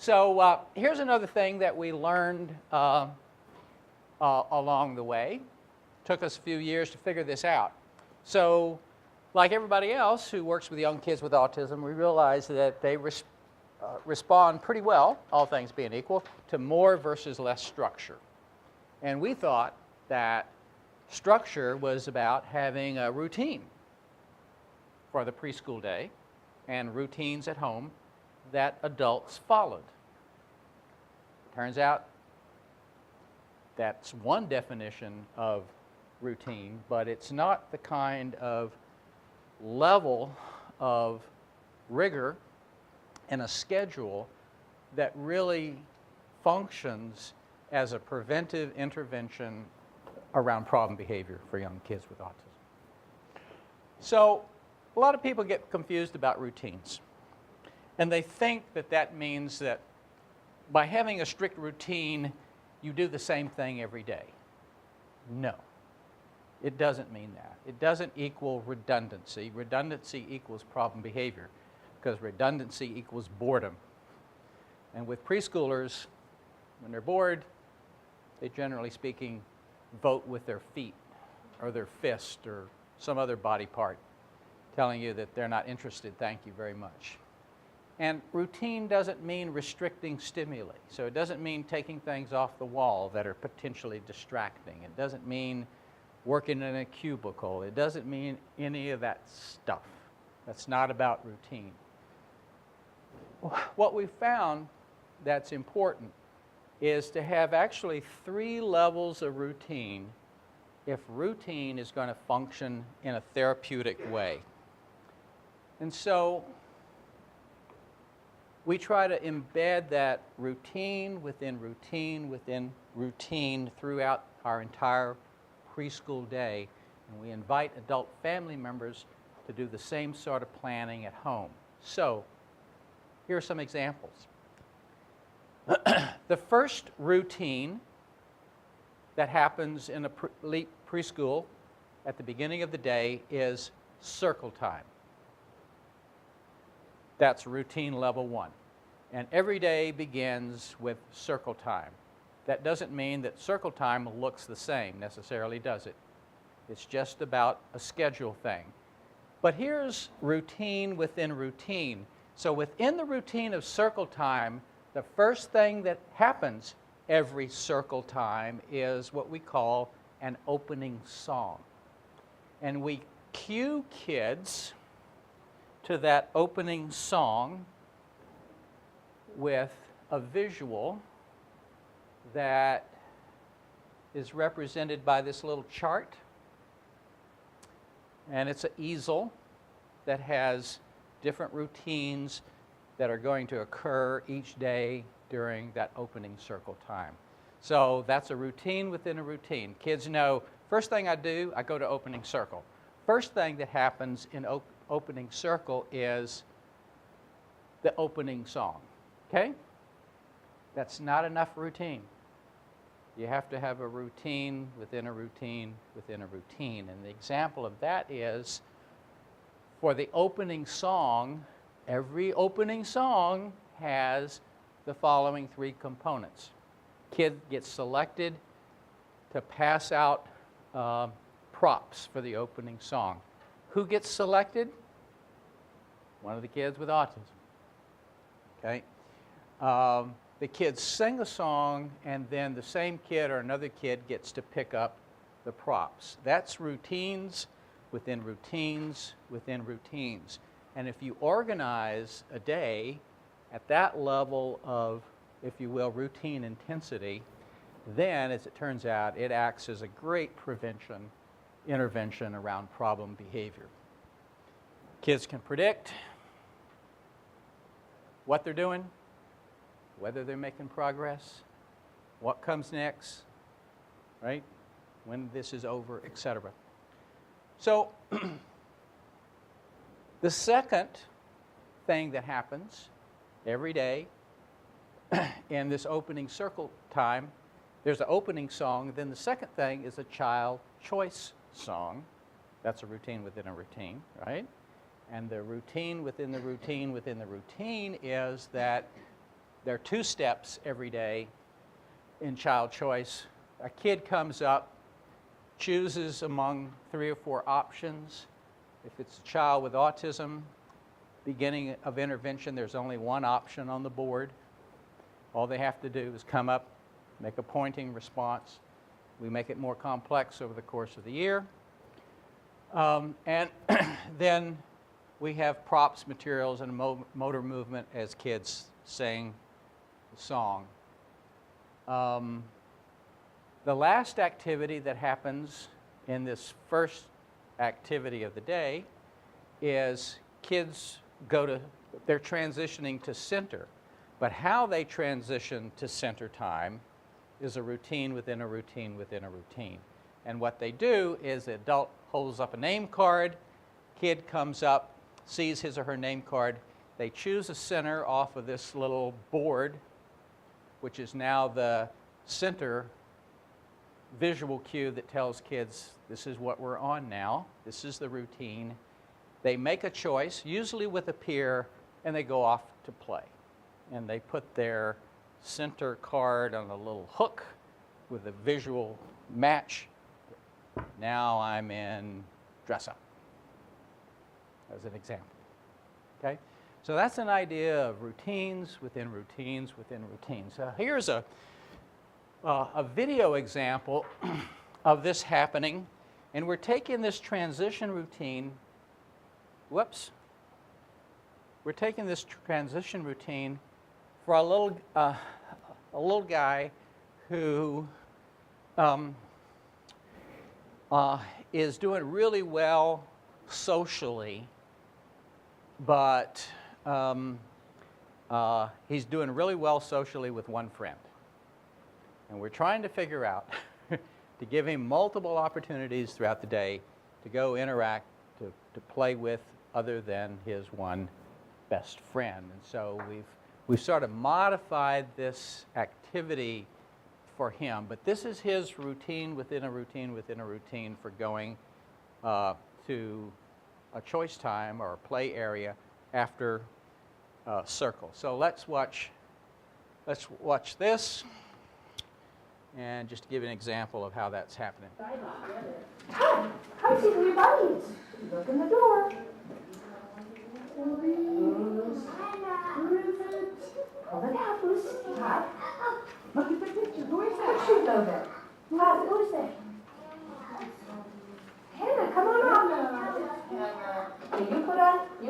So here's another thing that we learned along the way. Took us a few years to figure this out. So like everybody else who works with young kids with autism, we realize that they respond pretty well, all things being equal, to more versus less structure. And we thought that structure was about having a routine for the preschool day and routines at home that adults followed. Turns out that's one definition of routine, but it's not the kind of level of rigor and a schedule that really functions as a preventive intervention around problem behavior for young kids with autism. So a lot of people get confused about routines. And they think that that means that by having a strict routine, you do the same thing every day. No, it doesn't mean that. It doesn't equal redundancy. Redundancy equals problem behavior, because redundancy equals boredom. And with preschoolers, when they're bored, they generally speaking vote with their feet or their fist or some other body part, telling you that they're not interested, thank you very much. And routine doesn't mean restricting stimuli. So it doesn't mean taking things off the wall that are potentially distracting. It doesn't mean working in a cubicle. It doesn't mean any of that stuff. That's not about routine. What we found that's important is to have actually 3 levels of routine if routine is going to function in a therapeutic way. And so we try to embed that routine within routine within routine throughout our entire preschool day, and we invite adult family members to do the same sort of planning at home. So here are some examples. The first routine that happens in a LEAP preschool at the beginning of the day is circle time. That's routine level 1. And every day begins with circle time. That doesn't mean that circle time looks the same necessarily, does it? It's just about a schedule thing. But here's routine within routine. So within the routine of circle time, the first thing that happens every circle time is what we call an opening song. And we cue kids to that opening song with a visual that is represented by this little chart. And it's an easel that has different routines that are going to occur each day during that opening circle time. So that's a routine within a routine. Kids know, first thing I do, I go to opening circle. First thing that happens in opening circle is the opening song, okay? That's not enough routine. You have to have a routine within a routine within a routine. And the example of that is, for the opening song, every opening song has the following 3 components. Kid gets selected to pass out props for the opening song. Who gets selected? One of the kids with autism. Okay? The kids sing a song, and then the same kid or another kid gets to pick up the props. That's routines within routines within routines. And if you organize a day at that level of, if you will, routine intensity, then, as it turns out, it acts as a great intervention around problem behavior. Kids can predict what they're doing, whether they're making progress, what comes next, right? When this is over, etc. So the second thing that happens every day in this opening circle time, there's an opening song. Then the second thing is a child choice song. That's a routine within a routine, right? And the routine within the routine within the routine is that there are 2 steps every day in child choice. A kid comes up, chooses among 3 or 4 options. If it's a child with autism, beginning of intervention, there's only 1 option on the board. All they have to do is come up, make a pointing response. We make it more complex over the course of the year. And then we have props, materials, and motor movement as kids sing the song. The last activity that happens in this first activity of the day is kids they're transitioning to center. But how they transition to center time is a routine within a routine within a routine. And what they do is the adult holds up a name card, kid comes up, sees his or her name card, they choose a center off of this little board, which is now the center visual cue that tells kids, this is what we're on now, this is the routine. They make a choice, usually with a peer, and they go off to play. And they put their center card on a little hook with a visual match. Now I'm in dress up, as an example. Okay? So that's an idea of routines within routines within routines. So here's a video example of this happening. And we're taking this transition routine, we're taking this transition routine for a little guy who is doing really well socially, but he's doing really well socially with 1 friend. And we're trying to figure out to give him multiple opportunities throughout the day to go interact, to play with other than his 1 best friend. And so we've sort of modified this activity for him, but this is his routine within a routine within a routine for going to a choice time or a play area after circle. So let's watch this, and just to give you an example of how that's happening. Hi, come see who your buddy is. Look in the door. Who is it? Pull it out, Lucy. Hi. Look at the picture. Who is that? Shoot over. Hi, who is that? Hannah, come on up. Okay, you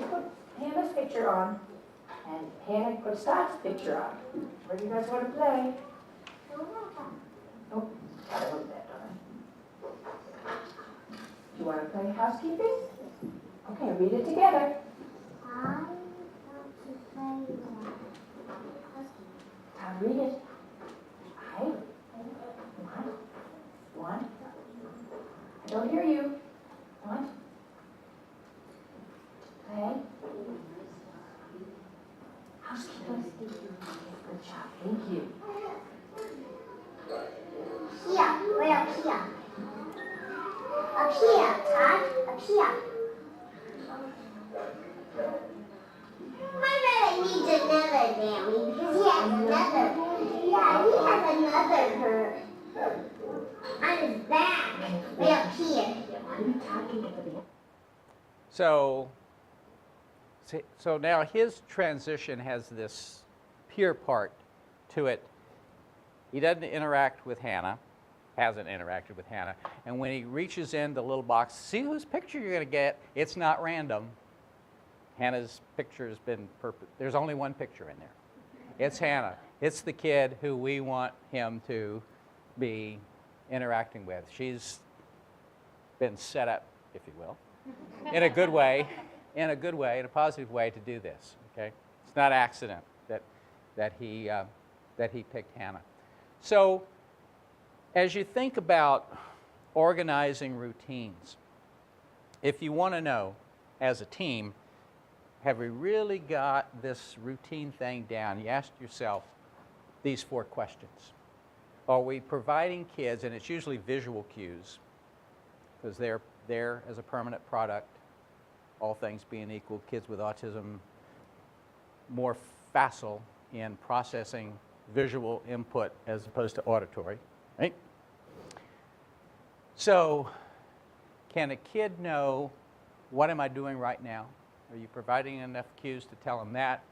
put Hannah's picture on, and Hannah put Scott's picture on. Where do you guys want to play? Oh, I wrote that on. Do you want to play housekeeping? Okay, read it together. I want to play housekeeping. Read it. One. I don't hear you. One. Play. Housekeeping. Good job. Thank you. Here, way up here. Up here, Todd. Up here. My brother needs another Mammy because he has another. Yeah, he has another hurt on his back. Way up here. So now his transition has this peer part to it. He doesn't interact with Hannah, hasn't interacted with Hannah. And when he reaches in the little box, see whose picture you're going to get. It's not random. Hannah's picture has been there's only 1 picture in there. It's Hannah. It's the kid who we want him to be interacting with. She's been set up, if you will, in a good way, in a positive way to do this. Okay, it's not accident that he picked Hannah. So, as you think about organizing routines, if you want to know, as a team, have we really got this routine thing down? You ask yourself these 4 questions. Are we providing kids, and it's usually visual cues, because they're there as a permanent product, all things being equal, kids with autism more facile in processing visual input as opposed to auditory, right? So can a kid know, what am I doing right now? Are you providing enough cues to tell them that?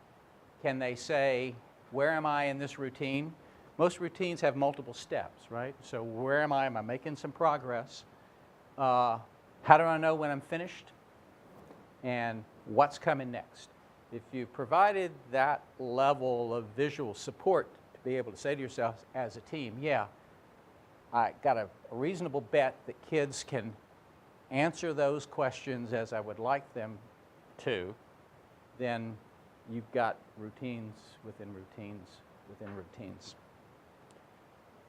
Can they say, where am I in this routine? Most routines have multiple steps, right? So where am I? Am I making some progress? How do I know when I'm finished? And what's coming next? If you provided that level of visual support to be able to say to yourself as a team, yeah, I got a reasonable bet that kids can answer those questions as I would like them to, then you've got routines within routines within routines.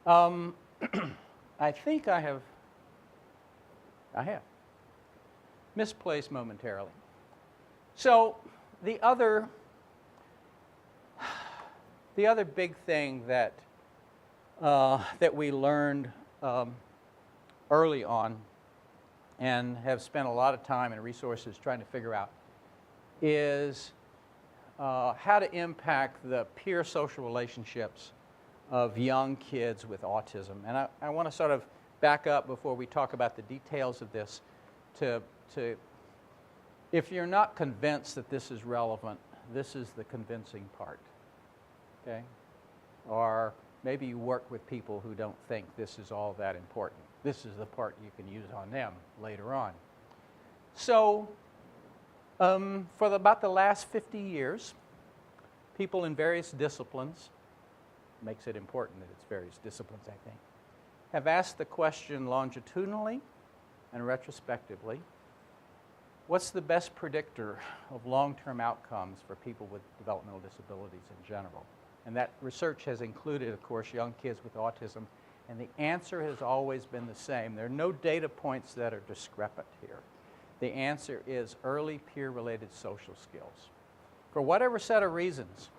I think I have misplaced momentarily. So the other big thing that that we learned early on and have spent a lot of time and resources trying to figure out is how to impact the peer social relationships of young kids with autism. And I want to sort of back up before we talk about the details of this to if you're not convinced that this is relevant, this is the convincing part, okay? Or maybe you work with people who don't think this is all that important. This is the part you can use on them later on. So for about the last 50 years, people in various disciplines, makes it important that it's various disciplines, I think, have asked the question longitudinally and retrospectively, what's the best predictor of long-term outcomes for people with developmental disabilities in general? And that research has included, of course, young kids with autism, and the answer has always been the same. There are no data points that are discrepant here. The answer is early peer-related social skills. For whatever set of reasons,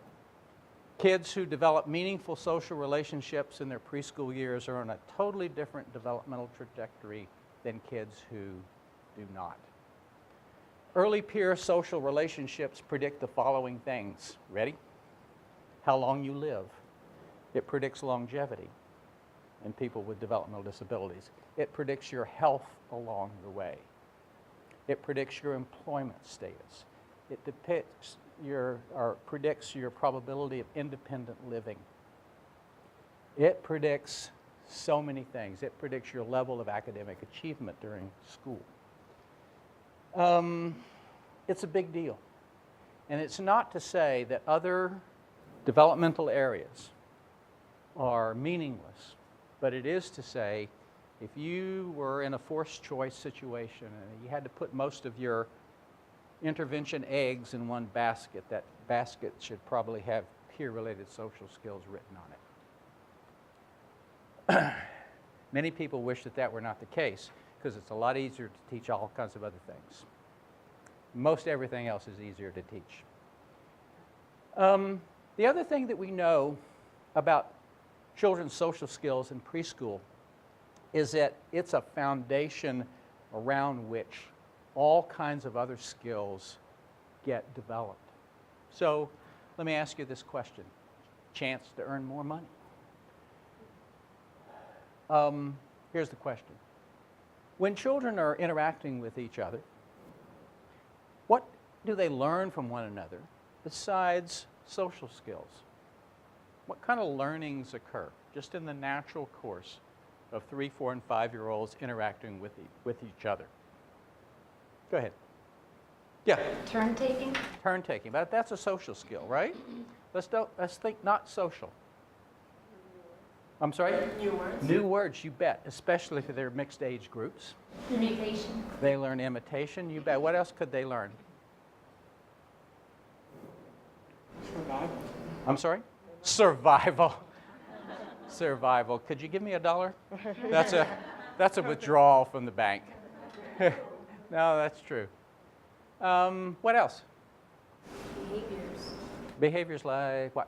kids who develop meaningful social relationships in their preschool years are on a totally different developmental trajectory than kids who do not. Early peer social relationships predict the following things. Ready? How long you live. It predicts longevity in people with developmental disabilities. It predicts your health along the way. It predicts your employment status. It predicts your probability of independent living. It predicts so many things. It predicts your level of academic achievement during school. It's a big deal. And it's not to say that other developmental areas are meaningless, but it is to say if you were in a forced choice situation and you had to put most of your intervention eggs in one basket, that basket should probably have peer-related social skills written on it. Many people wish that that were not the case because it's a lot easier to teach all kinds of other things. Most everything else is easier to teach. The other thing that we know about children's social skills in preschool is that it's a foundation around which all kinds of other skills get developed. So let me ask you this question. Chance to earn more money. Here's the question. When children are interacting with each other, what do they learn from one another besides social skills? What kind of learnings occur just in the natural course of 3, 4, and 5-year-olds interacting with each other? Go ahead. Yeah. Turn taking? Turn taking, but that's a social skill, right? Let's think not social. I'm sorry? New words. New words, you bet, especially for their mixed age groups. Imitation. They learn imitation, you bet. What else could they learn? Survival. I'm sorry? Survival. Survival. Could you give me $1? That's a withdrawal from the bank. No, that's true. What else? Behaviors. Behaviors like what?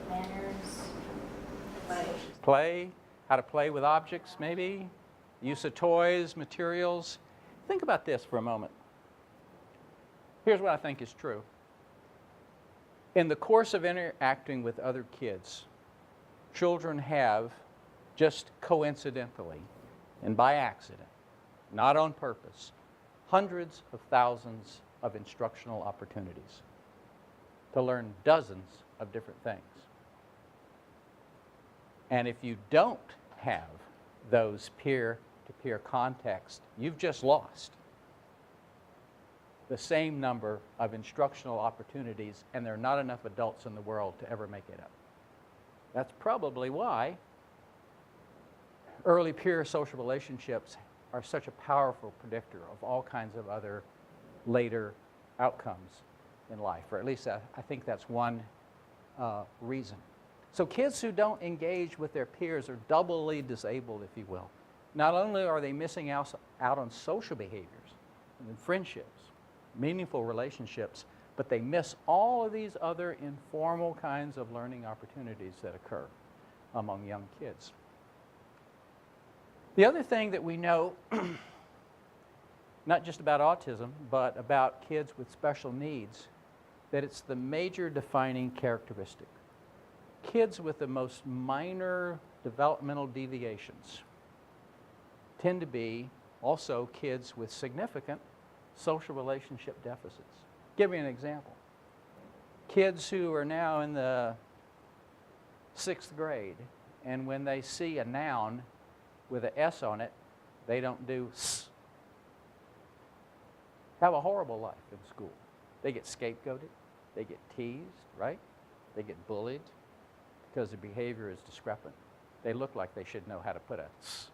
Manners. Play. Play, how to play with objects maybe, use of toys, materials. Think about this for a moment. Here's what I think is true. In the course of interacting with other kids, children have, just coincidentally and by accident, not on purpose, hundreds of thousands of instructional opportunities to learn dozens of different things. And if you don't have those peer-to-peer context, you've just lost the same number of instructional opportunities, and there are not enough adults in the world to ever make it up. That's probably why early peer social relationships are such a powerful predictor of all kinds of other later outcomes in life, or at least I think that's one reason. So kids who don't engage with their peers are doubly disabled, if you will. Not only are they missing out on social behaviors and friendships, meaningful relationships, but they miss all of these other informal kinds of learning opportunities that occur among young kids. The other thing that we know, not just about autism, but about kids with special needs, that it's the major defining characteristic. Kids with the most minor developmental deviations tend to be also kids with significant social relationship deficits. Give you an example. Kids who are now in the 6th grade, and when they see a noun with an S on it, they don't do S. Have a horrible life in school. They get scapegoated, they get teased, right? They get bullied because their behavior is discrepant. They look like they should know how to put a S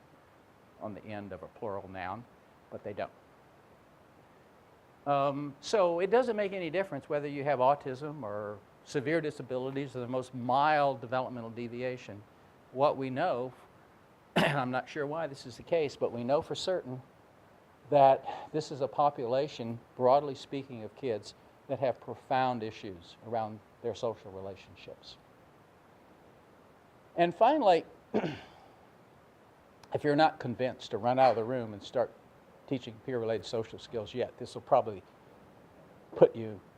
on the end of a plural noun, but they don't. So it doesn't make any difference whether you have autism or severe disabilities or the most mild developmental deviation. What we know, and I'm not sure why this is the case, but we know for certain that this is a population, broadly speaking, of kids that have profound issues around their social relationships. And finally, if you're not convinced to run out of the room and start teaching peer-related social skills yet, this will probably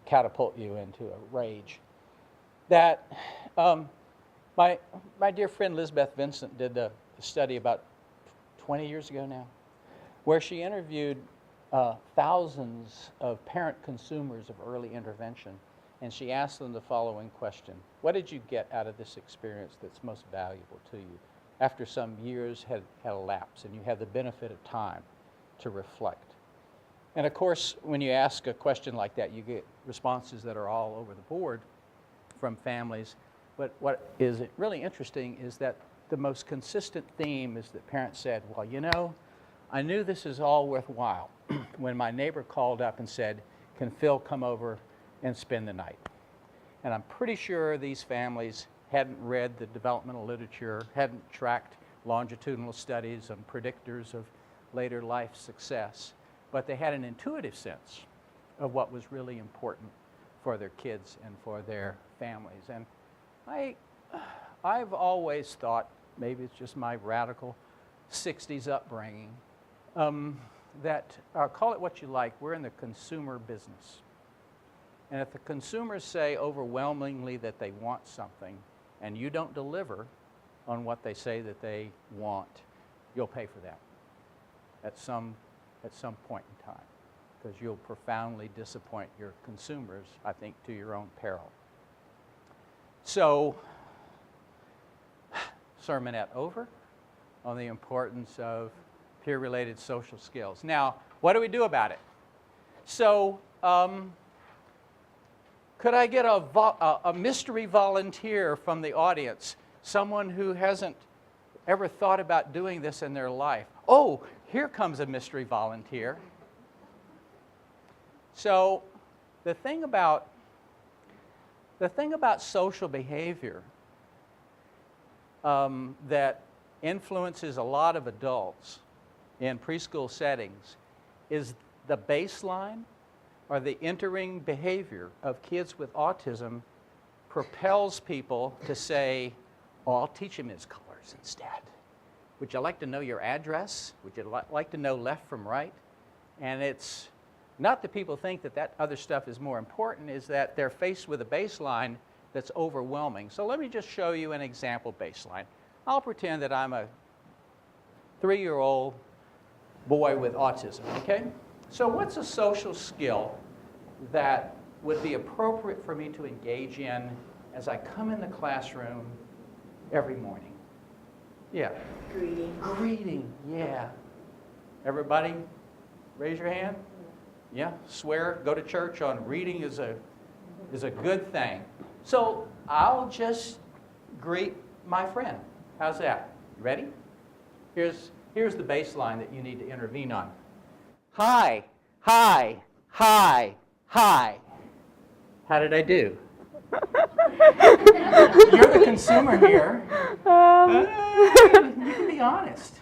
catapult you into a rage. That my dear friend Lizbeth Vincent did a study about 20 years ago now, where she interviewed thousands of parent consumers of early intervention, and she asked them the following question: what did you get out of this experience that's most valuable to you after some years had elapsed and you had the benefit of time to reflect? And of course, when you ask a question like that, you get responses that are all over the board from families. But what is really interesting is that the most consistent theme is that parents said, well, you know, I knew this is all worthwhile when my neighbor called up and said, can Phil come over and spend the night? And I'm pretty sure these families hadn't read the developmental literature, hadn't tracked longitudinal studies on predictors of later life success, but they had an intuitive sense of what was really important for their kids and for their families. And I've always thought, maybe it's just my radical 60s upbringing, that, call it what you like, we're in the consumer business. And if the consumers say overwhelmingly that they want something, and you don't deliver on what they say that they want, you'll pay for that at some point in time, because you'll profoundly disappoint your consumers, I think, to your own peril. So, sermonette over on the importance of peer-related social skills. Now, what do we do about it? So, could I get a mystery volunteer from the audience, someone who hasn't ever thought about doing this in their life? Oh, here comes a mystery volunteer. So, the thing about social behavior that influences a lot of adults in preschool settings is the baseline or the entering behavior of kids with autism propels people to say, oh, I'll teach him his colors instead. Would you like to know your address? Would you like to know left from right? And it's not that people think that that other stuff is more important, is that they're faced with a baseline that's overwhelming. So let me just show you an example baseline. I'll pretend that I'm a 3-year-old boy with autism, okay? So what's a social skill that would be appropriate for me to engage in as I come in the classroom every morning? Yeah. Greeting. Greeting, yeah. Everybody, raise your hand. Yeah, swear, go to church on reading is a good thing. So I'll just greet my friend. How's that? You ready? Here's the baseline that you need to intervene on. Hi, hi, hi, hi. How did I do? You're the consumer here. You can be honest.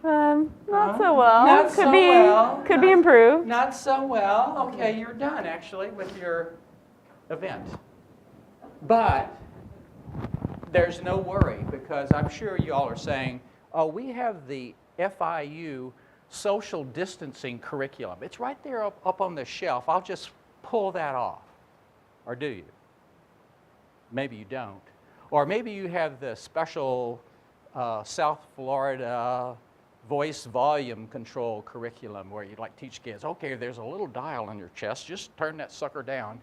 Not so well. Not so well. Could be improved. Not so well. Okay, you're done actually with your event. But there's no worry, because I'm sure you all are saying, oh, we have the FIU social distancing curriculum. It's right there up on the shelf. I'll just pull that off. Or do you? Maybe you don't. Or maybe you have the special South Florida voice volume control curriculum where you like teach kids, okay, there's a little dial on your chest, just turn that sucker down.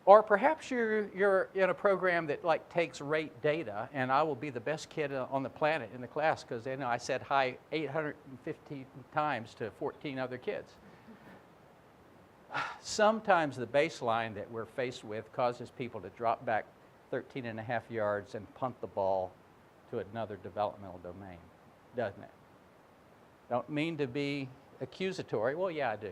Or perhaps you're in a program that like takes rate data, and I will be the best kid on the planet in the class because I said hi 850 times to 14 other kids. Sometimes the baseline that we're faced with causes people to drop back 13.5 yards and punt the ball to another developmental domain, doesn't it? Don't mean to be accusatory. Well, yeah, I do.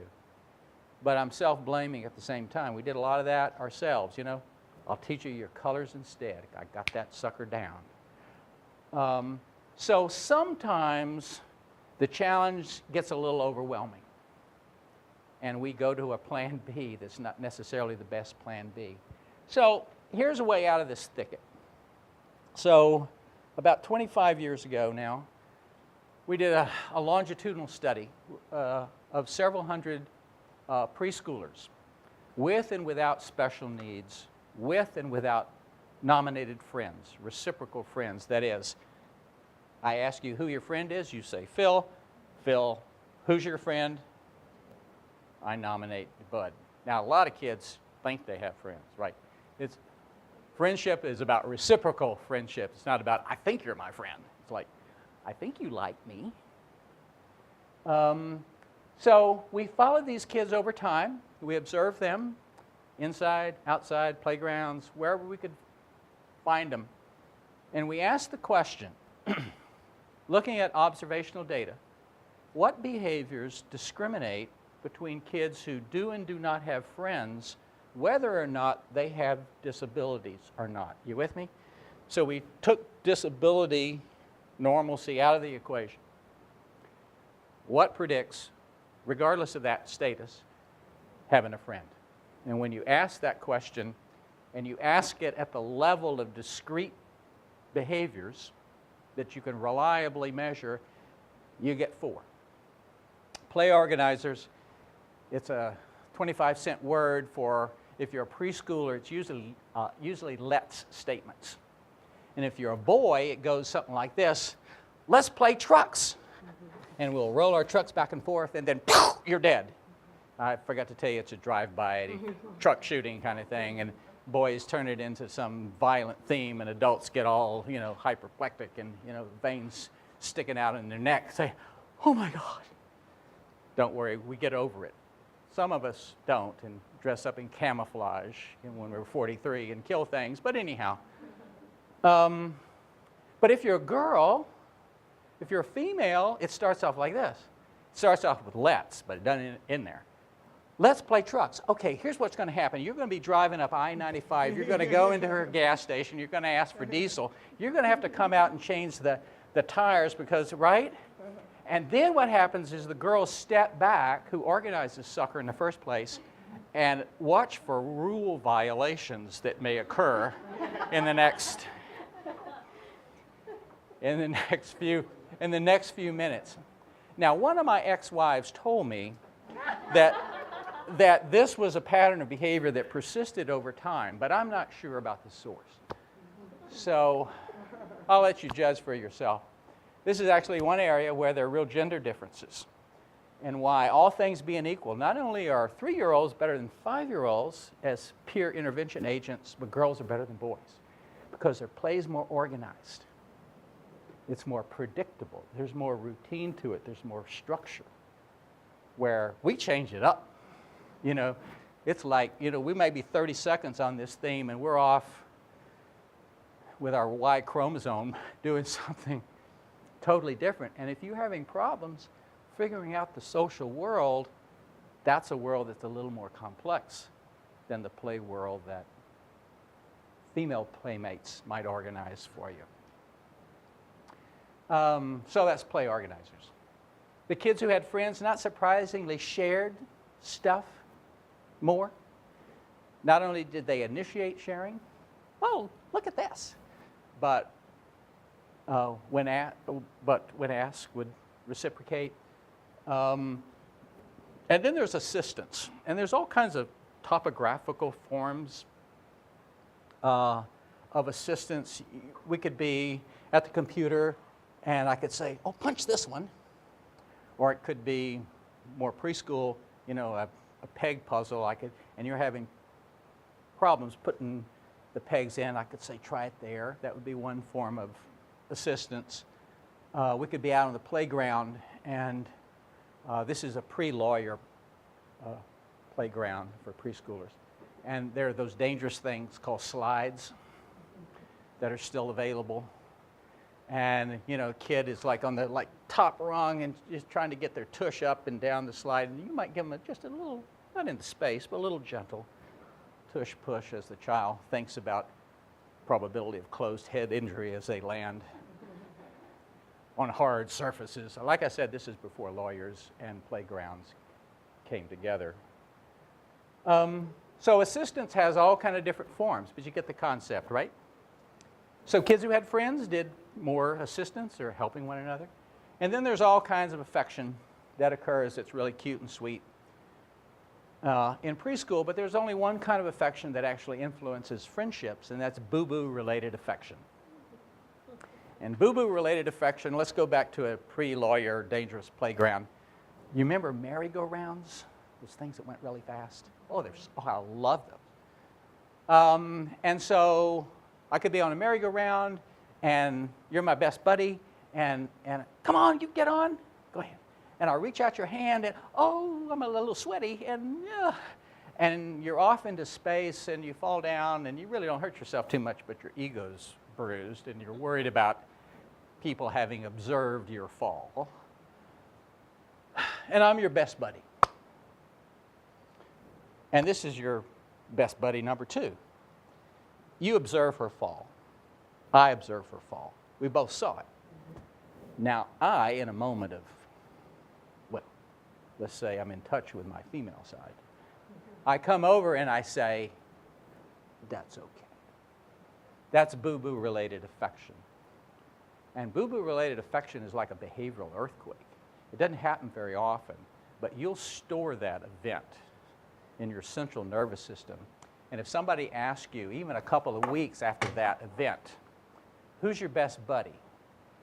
But I'm self-blaming at the same time. We did a lot of that ourselves, you know. I'll teach you your colors instead. I got that sucker down. So sometimes the challenge gets a little overwhelming, and we go to a plan B that's not necessarily the best plan B. So here's a way out of this thicket. So about 25 years ago now, we did a longitudinal study of several hundred preschoolers with and without special needs, with and without nominated friends, reciprocal friends. That is, I ask you who your friend is, you say Phil. Phil, who's your friend? I nominate Bud. Now, a lot of kids think they have friends, right? Friendship is about reciprocal friendship. It's not about, I think you're my friend. It's like, I think you like me. So we followed these kids over time. We observed them inside, outside, playgrounds, wherever we could find them. And we asked the question, looking at observational data, what behaviors discriminate between kids who do and do not have friends, whether or not they have disabilities or not? You with me? So we took disability normalcy out of the equation. What predicts, regardless of that status, having a friend? And when you ask that question, and you ask it at the level of discrete behaviors that you can reliably measure, you get 4. Play organizers, it's a 25-cent word for, if you're a preschooler, it's usually let's statements. And if you're a boy, it goes something like this: let's play trucks. And we'll roll our trucks back and forth, and then poof, you're dead. I forgot to tell you, it's a drive-by truck shooting kind of thing, and boys turn it into some violent theme, and adults get all, hyperplectic and, veins sticking out in their neck, say, oh my God. Don't worry, we get over it. Some of us don't, and dress up in camouflage when we're 43 and kill things, but anyhow. But if you're a girl, if you're a female, it starts off like this. It starts off with let's, but it doesn't in there. Let's play trucks. Okay, here's what's going to happen. You're going to be driving up I-95. You're going to go into her gas station. You're going to ask for diesel. You're going to have to come out and change the tires because, right? And then what happens is the girls step back, who organized this sucker in the first place, and watch for rule violations that may occur in the next few minutes. Now, one of my ex-wives told me that this was a pattern of behavior that persisted over time, but I'm not sure about the source. So I'll let you judge for yourself. This is actually one area where there are real gender differences, and why, all things being equal, not only are 3-year-olds better than 5-year-olds as peer intervention agents, but girls are better than boys because their play is more organized. It's more predictable. There's more routine to it. There's more structure. Where we change it up. You know, it's like, you know, we may be 30 seconds on this theme and we're off with our Y chromosome doing something totally different. And if you're having problems figuring out the social world, that's a world that's a little more complex than the play world that female playmates might organize for you. So that's play organizers. The kids who had friends, not surprisingly, shared stuff more. Not only did they initiate sharing, oh, look at this, but when asked, would reciprocate. And then there's assistance, and there's all kinds of topographical forms of assistance. We could be at the computer, and I could say, oh, punch this one. Or it could be more preschool, you know, a peg puzzle. And you're having problems putting the pegs in. I could say, try it there. That would be one form of assistance. We could be out on the playground, and this is a pre-lawyer playground for preschoolers. And there are those dangerous things called slides that are still available. And, you know, a kid is like on the top rung and just trying to get their tush up and down the slide. And you might give them just a little, not in the space, but a little gentle tush push as the child thinks about probability of closed head injury as they land on hard surfaces. Like I said, this is before lawyers and playgrounds came together. So assistance has all kind of different forms, but you get the concept, right? So kids who had friends did more assistance or helping one another. And then there's all kinds of affection that occurs that's really cute and sweet in preschool, but there's only one kind of affection that actually influences friendships, and that's boo-boo related affection. And boo-boo related affection, let's go back to a pre-lawyer dangerous playground. You remember merry-go-rounds? Those things that went really fast? Oh, I love them. And so I could be on a merry-go-round, and you're my best buddy, and come on, you get on, go ahead. And I'll reach out your hand, and oh, I'm a little sweaty, and you're off into space, and you fall down, and you really don't hurt yourself too much, but your ego's bruised, and you're worried about people having observed your fall. And I'm your best buddy. And this is your best buddy number 2. You observe her fall. I observe her fall. We both saw it. Now, I, in a moment of, well, let's say I'm in touch with my female side, I come over and I say, that's okay. That's boo-boo related affection. And boo-boo related affection is like a behavioral earthquake. It doesn't happen very often, but you'll store that event in your central nervous system. And if somebody asks you, even a couple of weeks after that event, who's your best buddy?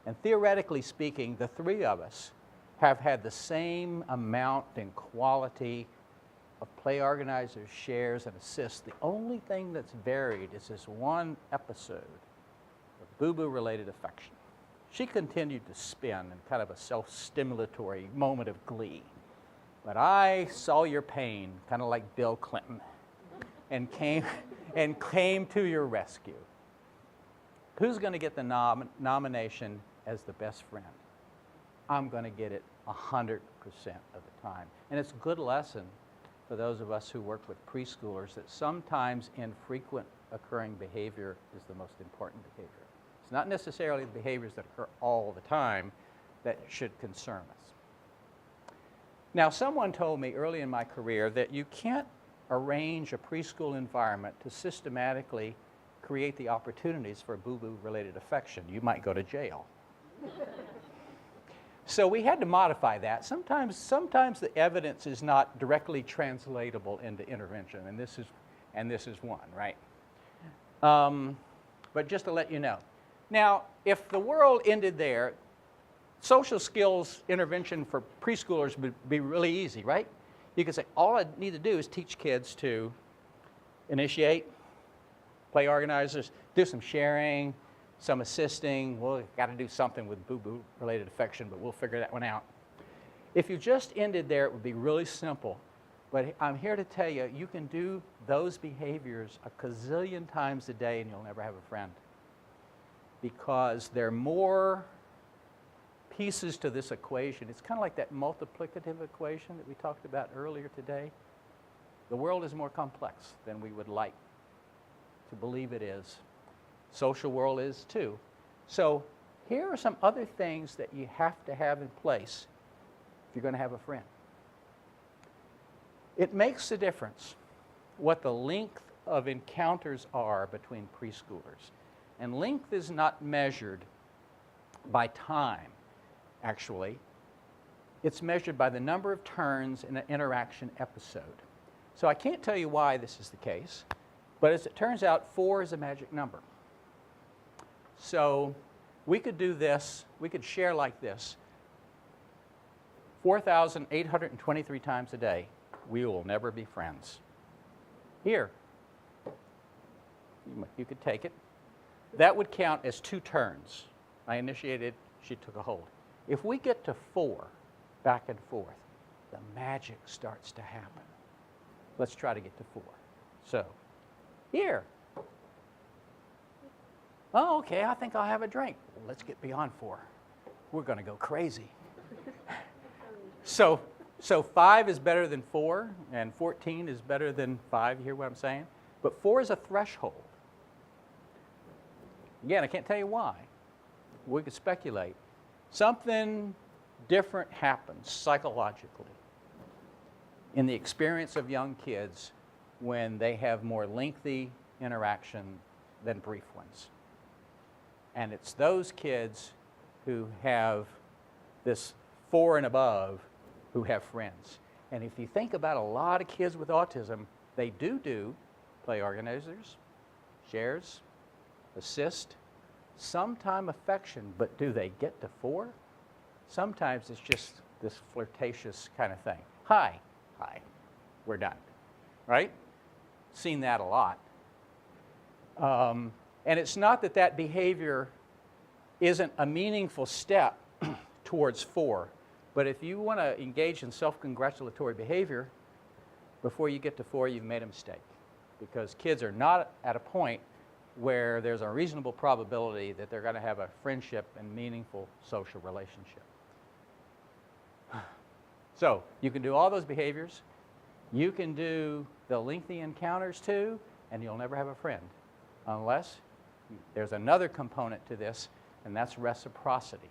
And theoretically speaking, the 3 of us have had the same amount and quality of play organizers, shares, and assists. The only thing that's varied is this one episode of boo-boo related affection. She continued to spin in kind of a self-stimulatory moment of glee. But I saw your pain, kind of like Bill Clinton, and came to your rescue. Who's going to get the nomination as the best friend? I'm going to get it 100% of the time. And it's a good lesson for those of us who work with preschoolers that sometimes infrequent occurring behavior is the most important behavior. It's not necessarily the behaviors that occur all the time that should concern us. Now, someone told me early in my career that you can't arrange a preschool environment to systematically create the opportunities for boo-boo related affection. You might go to jail. So we had to modify that. Sometimes the evidence is not directly translatable into intervention, and this is one, right? But just to let you know. Now, if the world ended there, social skills intervention for preschoolers would be really easy, right? You could say, all I need to do is teach kids to initiate, play organizers, do some sharing, some assisting. Well, we've got to do something with boo-boo related affection, but we'll figure that one out. If you just ended there, it would be really simple. But I'm here to tell you, you can do those behaviors a gazillion times a day and you'll never have a friend. Because there are more pieces to this equation. It's kind of like that multiplicative equation that we talked about earlier today. The world is more complex than we would like to believe it is. Social world is too. So here are some other things that you have to have in place if you're going to have a friend. It makes a difference what the length of encounters are between preschoolers. And length is not measured by time, actually. It's measured by the number of turns in an interaction episode. So I can't tell you why this is the case, but as it turns out, 4 is a magic number. So we could do this, we could share like this, 4,823 times a day. We will never be friends. Here, you could take it. That would count as 2 turns. I initiated, she took a hold. If we get to 4, back and forth, the magic starts to happen. Let's try to get to 4. So, here. Oh, okay, I think I'll have a drink. Well, let's get beyond 4. We're going to go crazy. So 5 is better than 4, and 14 is better than 5. You hear what I'm saying? But 4 is a threshold. Again, I can't tell you why. We could speculate. Something different happens psychologically in the experience of young kids when they have more lengthy interaction than brief ones. And it's those kids who have this 4 and above who have friends. And if you think about a lot of kids with autism, they do play organizers, shares, assist, sometime affection, but do they get to 4? Sometimes it's just this flirtatious kind of thing. Hi, we're done, right? Seen that a lot. And it's not that that behavior isn't a meaningful step towards 4, but if you want to engage in self-congratulatory behavior, before you get to 4, you've made a mistake, because kids are not at a point where there's a reasonable probability that they're going to have a friendship and meaningful social relationship. So you can do all those behaviors. You can do the lengthy encounters too, and you'll never have a friend unless there's another component to this, and that's reciprocity.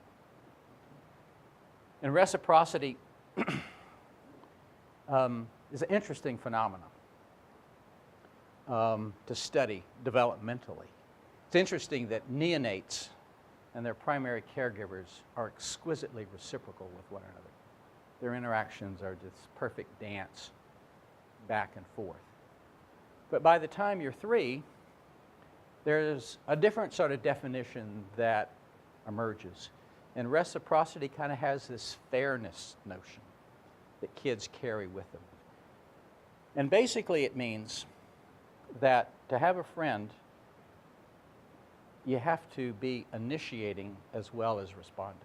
And reciprocity is an interesting phenomenon to study developmentally. It's interesting that neonates and their primary caregivers are exquisitely reciprocal with one another. Their interactions are this perfect dance back and forth. But by the time you're 3, there's a different sort of definition that emerges. And reciprocity kind of has this fairness notion that kids carry with them. And basically it means that to have a friend, you have to be initiating as well as responding.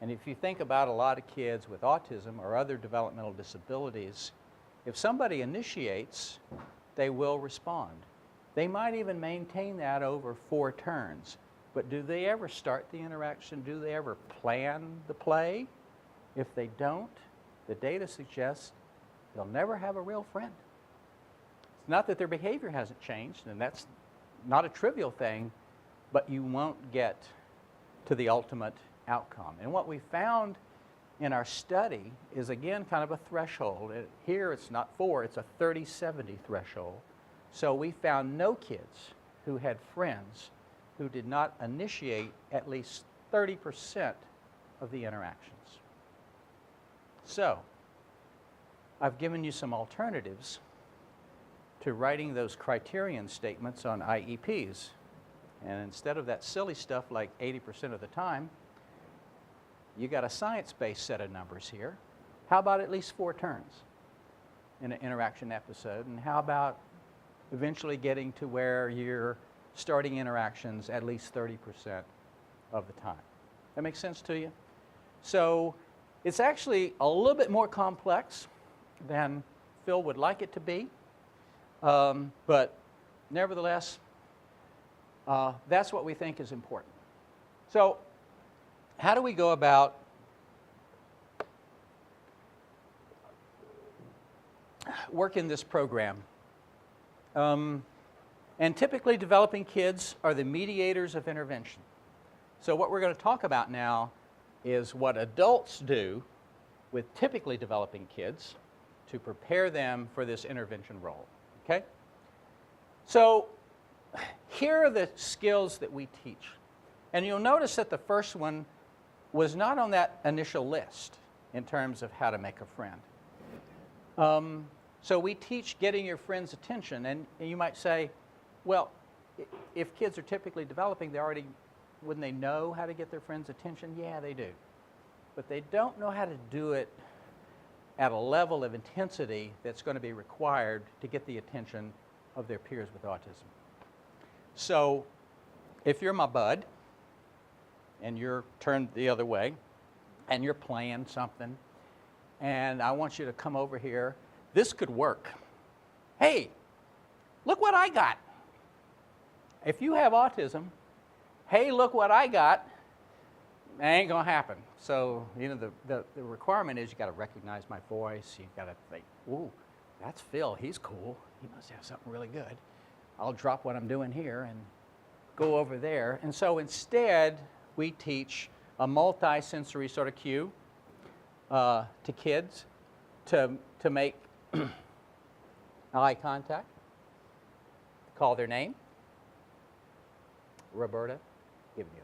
And if you think about a lot of kids with autism or other developmental disabilities, if somebody initiates, they will respond. They might even maintain that over 4 turns. But do they ever start the interaction? Do they ever plan the play? If they don't, the data suggests they'll never have a real friend. It's not that their behavior hasn't changed, and that's not a trivial thing, but you won't get to the ultimate outcome. And what we found in our study is, again, kind of a threshold. Here it's not 4, it's a 30-70 threshold. So we found no kids who had friends who did not initiate at least 30% of the interactions. So, I've given you some alternatives to writing those criterion statements on IEPs. And instead of that silly stuff like 80% of the time, you got a science-based set of numbers here. How about at least 4 turns in an interaction episode? And how about eventually getting to where you're starting interactions at least 30% of the time? That makes sense to you? So it's actually a little bit more complex than Phil would like it to be. But nevertheless, that's what we think is important. So how do we go about working this program? And typically developing kids are the mediators of intervention. So what we're going to talk about now is what adults do with typically developing kids to prepare them for this intervention role. Okay? So here are the skills that we teach. And you'll notice that the first one was not on that initial list in terms of how to make a friend. So we teach getting your friend's attention. And you might say, well, if kids are typically developing, wouldn't they know how to get their friend's attention? Yeah, they do. But they don't know how to do it at a level of intensity that's going to be required to get the attention of their peers with autism. So if you're my bud and you're turned the other way and you're playing something and I want you to come over here, this could work. Hey, look what I got. If you have autism, hey, look what I got, it ain't going to happen. So, you know, the requirement is you got to recognize my voice. You got to think, ooh, that's Phil. He's cool. He must have something really good. I'll drop what I'm doing here and go over there. And so instead, we teach a multi-sensory sort of cue to kids to make eye contact, call their name. Roberta, giving you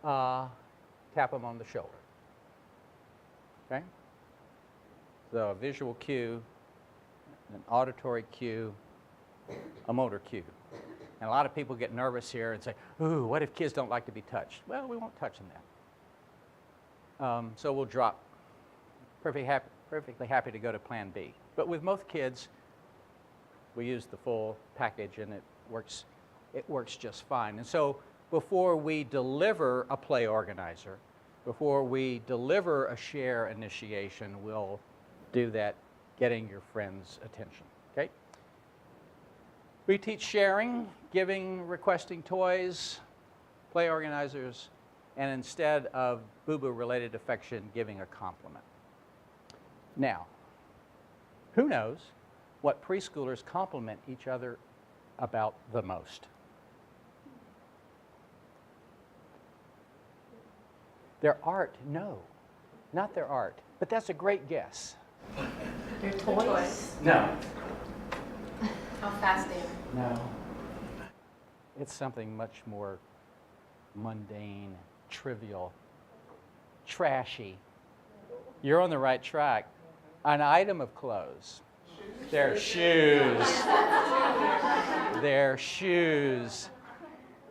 a name. Tap them on the shoulder. Okay? So a visual cue, an auditory cue, a motor cue. And a lot of people get nervous here and say, ooh, what if kids don't like to be touched? Well, we won't touch them then. So we'll drop. Perfectly happy to go to plan B. But with most kids, we use the full package and it works just fine. And so before we deliver a play organizer, before we deliver a share initiation, we'll do that getting your friend's attention. Okay? We teach sharing, giving, requesting toys, play organizers, and instead of boo-boo related affection, giving a compliment. Now, who knows what preschoolers compliment each other about the most? Their art? No, not their art. But that's a great guess. Their toys? No. How fast they are? No. It's something much more mundane, trivial, trashy. You're on the right track. An item of clothes. Their shoes. Their shoes.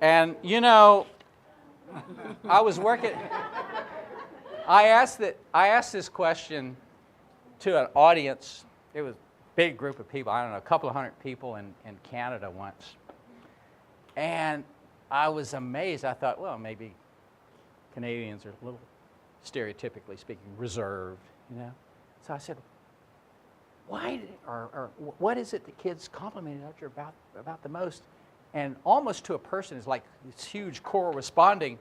And you know, I asked this question to an audience. It was a big group of people, I don't know, a couple of hundred people in Canada once. And I was amazed. I thought, well, maybe Canadians are a little, stereotypically speaking, reserved, you know. So I said, what is it the kids complimented each other about the most? And almost to a person is like this huge choral responding,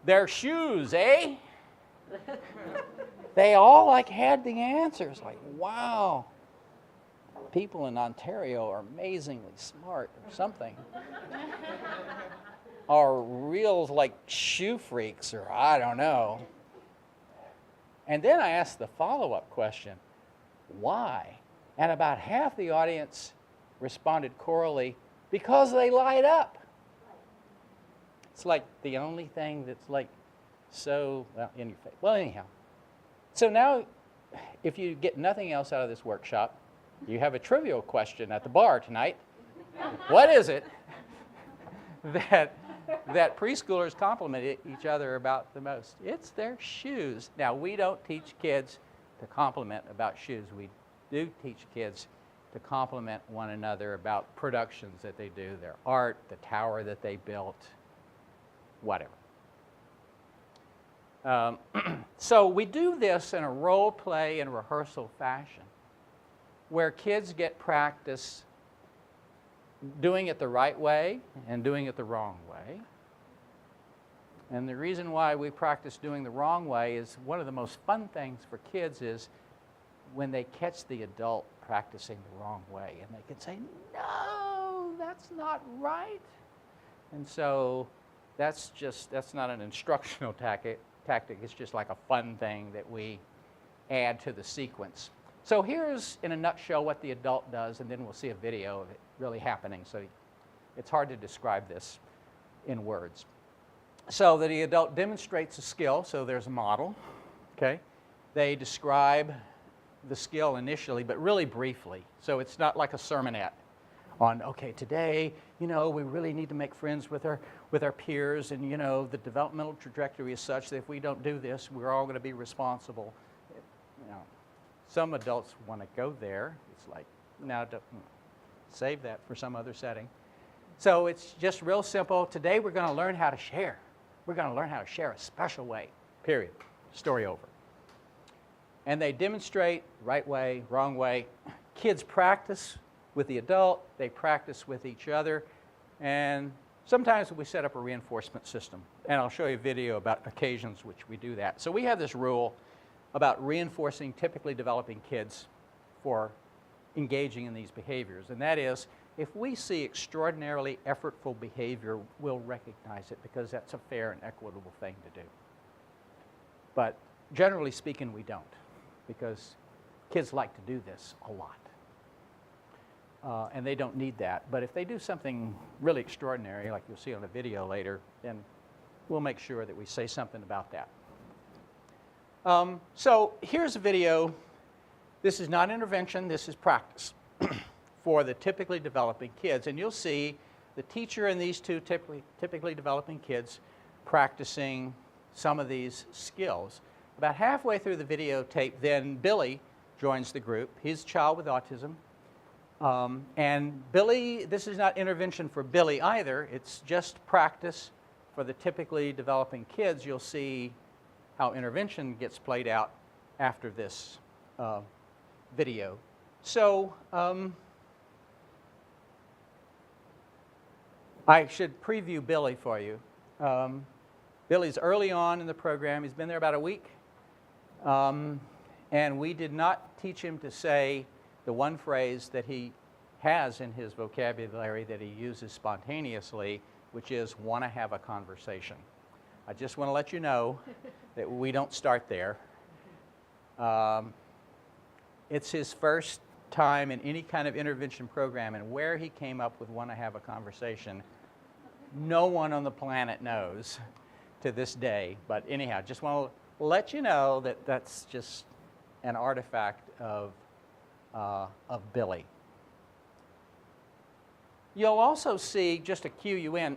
their shoes, eh? They all like had the answers. Like, wow, people in Ontario are amazingly smart or something. Are real like shoe freaks or I don't know. And then I asked the follow-up question, why? And about half the audience responded chorally, because they light up. It's like the only thing that's like So, well, in your face. Well, anyhow. So now, if you get nothing else out of this workshop, you have a trivial question at the bar tonight. What is it that preschoolers compliment each other about the most? It's their shoes. Now, we don't teach kids to compliment about shoes. We do teach kids to compliment one another about productions that they do, their art, the tower that they built, whatever. So we do this in a role play and rehearsal fashion where kids get practice doing it the right way and doing it the wrong way. And the reason why we practice doing the wrong way is one of the most fun things for kids is when they catch the adult practicing the wrong way and they can say, no, that's not right. And so that's not an instructional tactic. It's just like a fun thing that we add to the sequence. So here's, in a nutshell, what the adult does, and then we'll see a video of it really happening. So it's hard to describe this in words. So the adult demonstrates a skill, so there's a model, okay? They describe the skill initially, but really briefly. So it's not like a sermonette on, okay, today, you know, we really need to make friends with our peers, and, you know, the developmental trajectory is such that if we don't do this, we're all going to be responsible. You know, some adults want to go there. It's like, no, don't, save that for some other setting. So it's just real simple. Today we're going to learn how to share. We're going to learn how to share a special way, period. Story over. And they demonstrate right way, wrong way. Kids practice with the adult. They practice with each other. And sometimes we set up a reinforcement system. And I'll show you a video about occasions which we do that. So we have this rule about reinforcing typically developing kids for engaging in these behaviors. And that is, if we see extraordinarily effortful behavior, we'll recognize it because that's a fair and equitable thing to do. But generally speaking, we don't, because kids like to do this a lot. And they don't need that. But if they do something really extraordinary, like you'll see on the video later, then we'll make sure that we say something about that. So here's a video. This is not intervention, this is practice for the typically developing kids. And you'll see the teacher and these two typically developing kids practicing some of these skills. About halfway through the videotape, then Billy joins the group. He's a child with autism. And Billy, this is not intervention for Billy either. It's just practice for the typically developing kids. You'll see how intervention gets played out after this video. So I should preview Billy for you. Billy's early on in the program. He's been there about a week. And we did not teach him to say the one phrase that he has in his vocabulary that he uses spontaneously, which is, want to have a conversation. I just want to let you know that we don't start there. It's his first time in any kind of intervention program, and where he came up with want to have a conversation, no one on the planet knows to this day. But anyhow, just want to let you know that that's just an artifact of Billy. You'll also see, just to cue you in,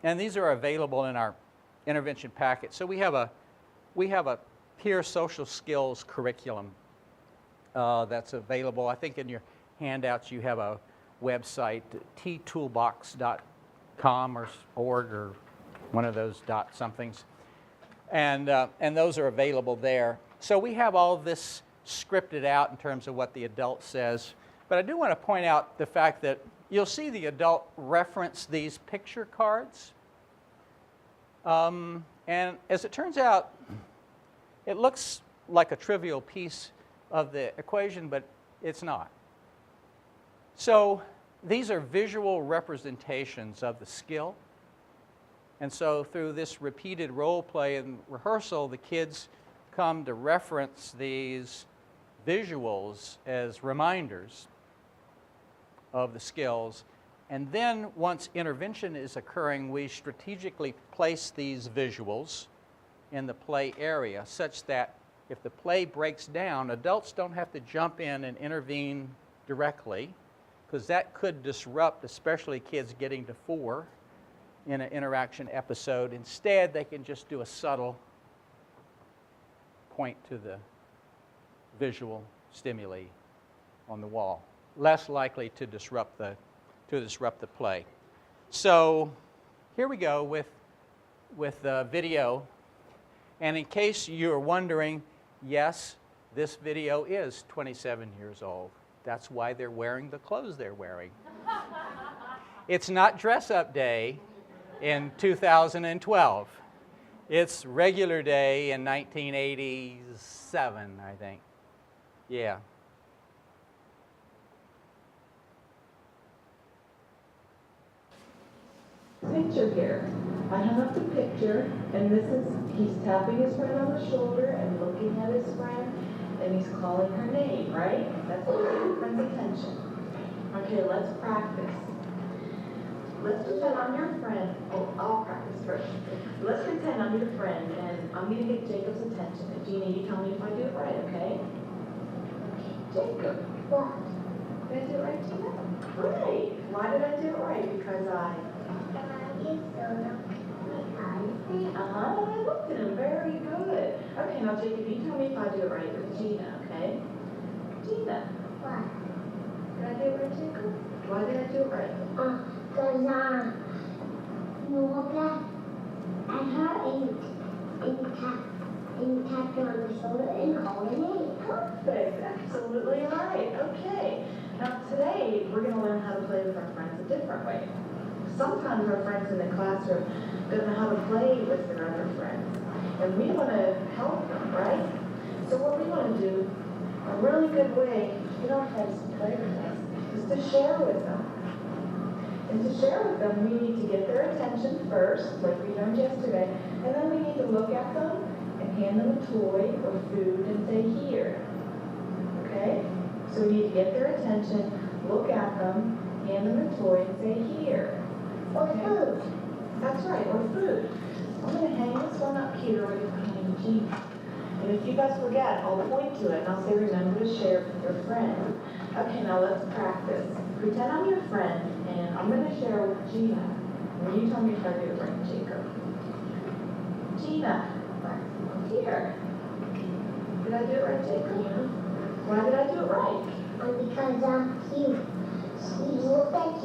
and these are available in our intervention packet. So we have a peer social skills curriculum that's available. I think in your handouts you have a website, ttoolbox.com or org or one of those dot somethings, and those are available there. So we have all of this scripted out in terms of what the adult says, but I do want to point out the fact that you'll see the adult reference these picture cards. And as it turns out, it looks like a trivial piece of the equation, but it's not. So these are visual representations of the skill. And so through this repeated role play and rehearsal, the kids come to reference these visuals as reminders of the skills. And then once intervention is occurring, we strategically place these visuals in the play area, such that if the play breaks down, adults don't have to jump in and intervene directly, because that could disrupt, especially kids getting to 4 in an interaction episode. Instead, they can just do a subtle point to the visual stimuli on the wall, less likely to disrupt the play. So here we go with the video. And in case you're wondering, yes, this video is 27 years old. That's why they're wearing the clothes they're wearing. It's not dress-up day in 2012. It's regular day in 1987, I think. Yeah. Picture here. I hung up the picture, and he's tapping his friend on the shoulder and looking at his friend, and he's calling her name, right? That's what we get your friend's attention. Okay, let's practice. Let's pretend I'm your friend. Oh, I'll practice first. Let's pretend I'm your friend, and I'm going to get Jacob's attention. And Gina, you tell me if I do it right, okay? Jacob. What? Did I do it right, Gina? Right. Why did I do it right? Because I... I looked at him. Very good. Okay, now Jacob, you tell me if I do it right with Gina, okay? Gina. What? Did I do it right, Jacob? Why did I do it right? Because you look at her and tap her on the shoulder and call her name. Perfect. Absolutely right. Okay. Now today, we're going to learn how to play with our friends a different way. Sometimes our friends in the classroom don't know how to play with their other friends. And we want to help them, right? So what we want to do, a really good way to get our friends to play with us, is to share with them. And to share with them, we need to get their attention first, like we learned yesterday, and then we need to look at them and hand them a toy or food and say, here. Okay? So we need to get their attention, look at them, hand them a toy and say, here. Or food. That's right, or food. I'm going to hang this one up here right behind Gina. And if you guys forget, I'll point to it and I'll say, remember to share with your friend. Okay, now let's practice. Pretend I'm your friend and I'm going to share with Gina. And you tell me if I do it right, Jacob. Gina, here. Did I do it right, Jacob? Yeah. Why did I do it right? Because you looked at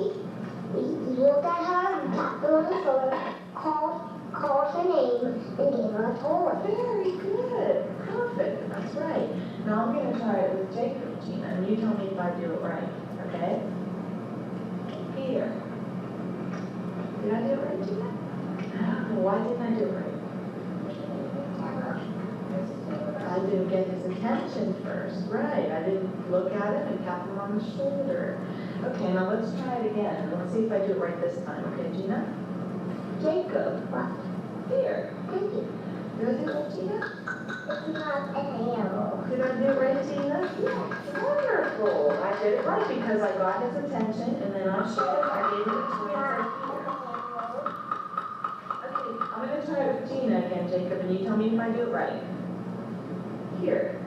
you looked at her and tapped her on the shoulder, called her name, and gave her a toy. Very good. Perfect. That's right. Now I'm going to try it with Jacob, Gina, and you tell me if I do it right. Okay? Here. Did I do it right, Gina? No, why didn't I do it right? I didn't get his attention first. Right. I didn't look at him and tap him on the shoulder. Okay, now let's try it again. Let's see if I do it right this time. Okay, Gina? Jacob. What? Here. Thank you. Did I do it right, Gina? It's not an arrow. Did I do it right, Gina? Yes. Wonderful. I did it right because I got his attention and then I shared. I gave him a toy and said, here. Okay, I'm going to try it with Gina again, Jacob, and you tell me if I do it right. Here.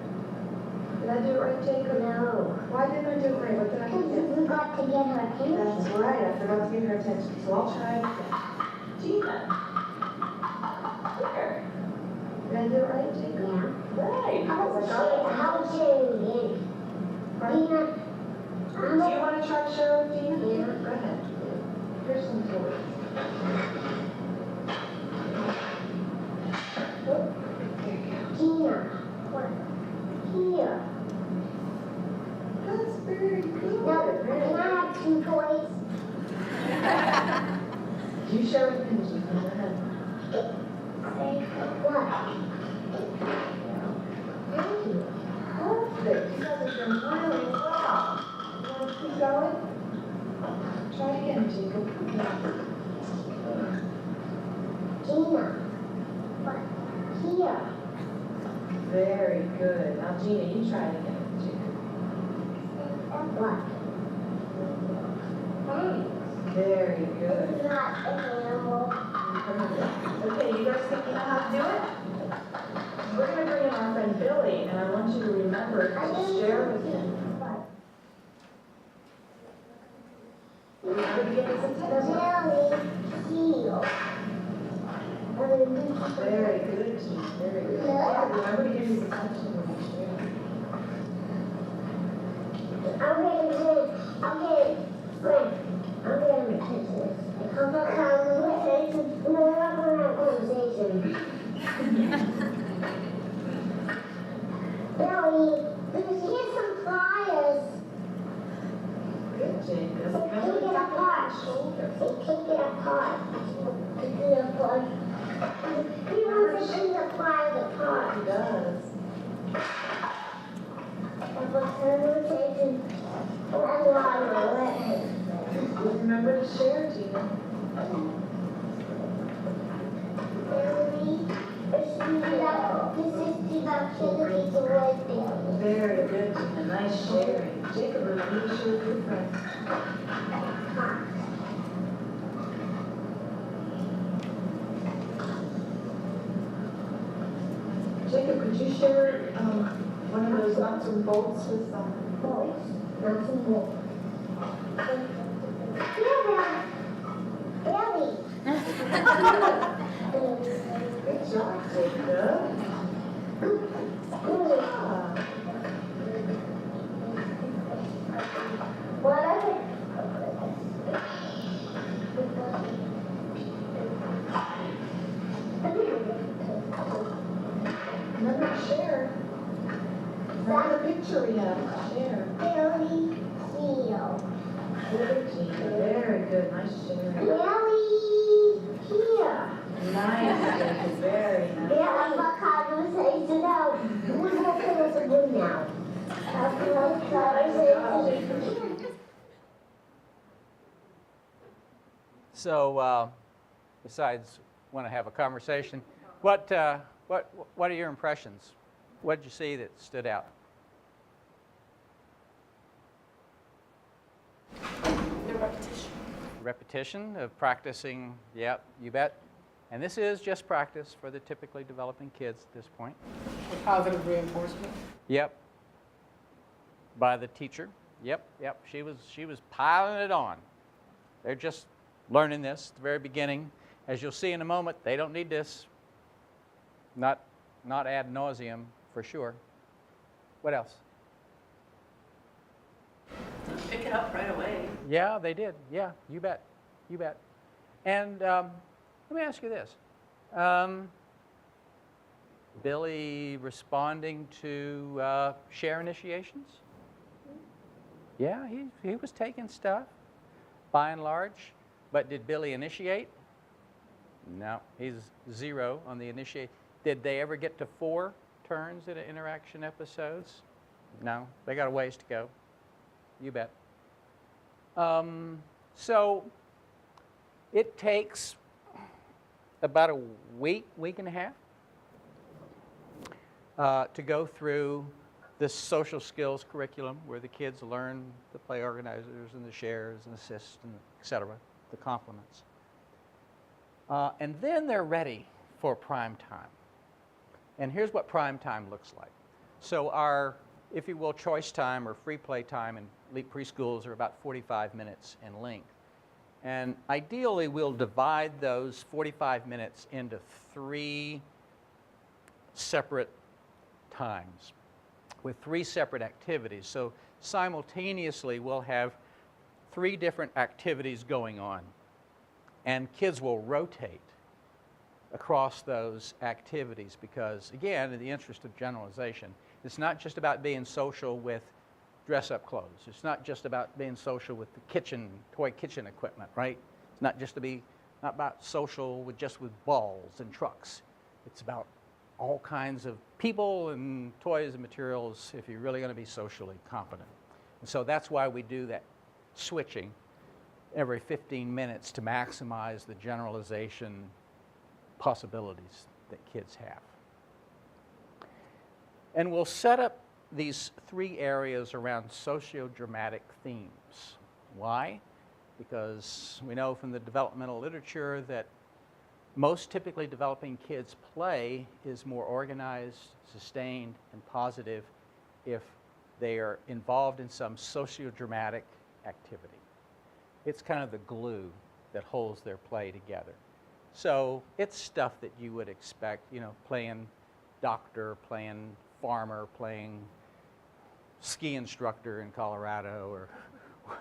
Did I do it right, Jacob? No. Why didn't I do it right? What did I Because do? you forgot to get her attention. That's right. I forgot to give her attention, so I'll try it again. Gina. Here. Did I do it right, Jacob? Yeah. Right. How because I would got it. you again? Pardon? Gina, Do you want to try to share with Gina? Yeah. Go ahead. Here's some toys. Oh, there you go. Gina, what? Here. That's very good. Now, can I have 2 toys? You share with him, Gina. Go ahead. What? Thank you. Perfect. You guys are doing really well. You want to keep going? Try it again, Jacob. Gina, what? Here. Very good. Now, Gina, you try it again, Jacob. What? Thanks. Very good. It's not an animal. Okay, you guys think you know how to do it? We're going to bring in our friend Billy, and I want you to remember to share with him. Remember to give us attention. Very good, Jean. Very good. Yeah, remember to give his attention when you share. Billy, here's some pliers. Good, Jane. Take it apart. Take it apart. Take it apart. He wants to take the pliers apart. He does. Remember to share, Gina. Very good, Gina. Nice sharing. Jacob, remember to share with your friends. Jacob, could you share one of those nuts and bolts with some Boys, nuts and bolts. Billy. Good job, Jacob. Good job. What is it? Remember to share. Remember the picture we have. Share. Billy Seal. Good, Gina. Very good. Nice sharing. Billy here. Nice, Jacob. Very nice. Yeah, I'm a conversation now. Who's going to put us a good now? So, besides want to have a conversation, what are your impressions? What did you see that stood out? The repetition. Repetition of practicing, yep, you bet. And this is just practice for the typically developing kids at this point. The positive reinforcement. Yep. By the teacher. Yep. She was piling it on. They're just learning this at the very beginning. As you'll see in a moment, they don't need this. Not ad nauseum for sure. What else? Pick it up right away. Yeah, they did. Yeah, you bet. And let me ask you this. Billy responding to share initiations? Yeah, he was taking stuff, by and large. But did Billy initiate? No, he's 0 on the initiate. Did they ever get to 4 turns in interaction episodes? No, they got a ways to go. You bet. So it takes about a week and a half to go through this social skills curriculum where the kids learn the play organizers and the shares and assists and et cetera, the complements. And then they're ready for prime time. And here's what prime time looks like. So our, if you will, choice time or free play time in LEAP Preschools are about 45 minutes in length. And ideally, we'll divide those 45 minutes into 3 separate times with 3 separate activities. So simultaneously, we'll have 3 different activities going on. And kids will rotate across those activities because, again, in the interest of generalization, it's not just about being social with dress-up clothes. It's not just about being social with the kitchen, toy kitchen equipment, right? It's not just not about social with just with balls and trucks. It's about all kinds of people and toys and materials if you're really going to be socially competent. And so that's why we do that switching every 15 minutes to maximize the generalization possibilities that kids have. And we'll set up these 3 areas around socio-dramatic themes. Why? Because we know from the developmental literature that most typically developing kids' play is more organized, sustained, and positive if they are involved in some socio-dramatic activity. It's kind of the glue that holds their play together. So it's stuff that you would expect, you know, playing doctor, playing farmer, playing ski instructor in Colorado, or